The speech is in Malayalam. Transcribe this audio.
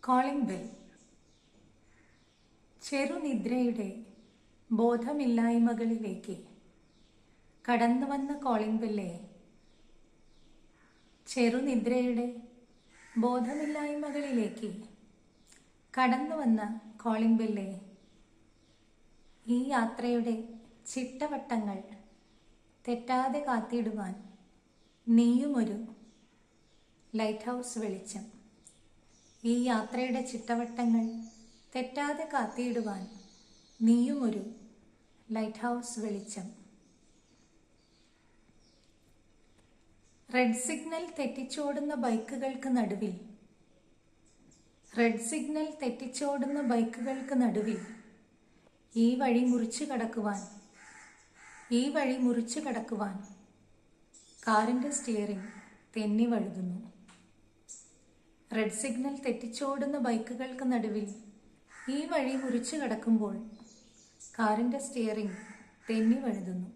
Calling bell. ചെറുനിദ്രയുടെ ബോധമില്ലായ്മകളിലേക്ക് കടന്നുവന്ന കോളിംഗ് ബെല്ലേ, ചെറുനിദ്രയുടെ ബോധമില്ലായ്മകളിലേക്ക് കടന്നുവന്ന കോളിംഗ് ബെല്ലേ, ഈ യാത്രയുടെ ചിട്ടവട്ടങ്ങൾ തെറ്റാതെ കാത്തിടുവാൻ നീയുമൊരു ലൈറ്റ് ഹൗസ് വെളിച്ചം. ഈ യാത്രയുടെ ചിട്ടവട്ടങ്ങൾ തെറ്റാതെ കാത്തിടുവാൻ നീയുമൊരു ലൈറ്റ് ഹൗസ് വെളിച്ചം. റെഡ് സിഗ്നൽ തെറ്റിച്ചോടുന്ന ബൈക്കുകൾക്ക് നടുവിൽ, റെഡ് സിഗ്നൽ തെറ്റിച്ചോടുന്ന ബൈക്കുകൾക്ക് നടുവിൽ ഈ വഴി മുറിച്ചു കടക്കുവാൻ, ഈ വഴി മുറിച്ചു കടക്കുവാൻ കാറിൻ്റെ സ്റ്റിയറിംഗ് തെന്നി വഴുതുന്നു. റെഡ് സിഗ്നൽ തെറ്റിച്ചോടുന്ന ബൈക്കുകൾക്ക് നടുവിൽ ഈ വഴി മുറിച്ചു കടക്കുമ്പോൾ കാറിൻ്റെ സ്റ്റിയറിംഗ് തെന്നി വഴുതുന്നു.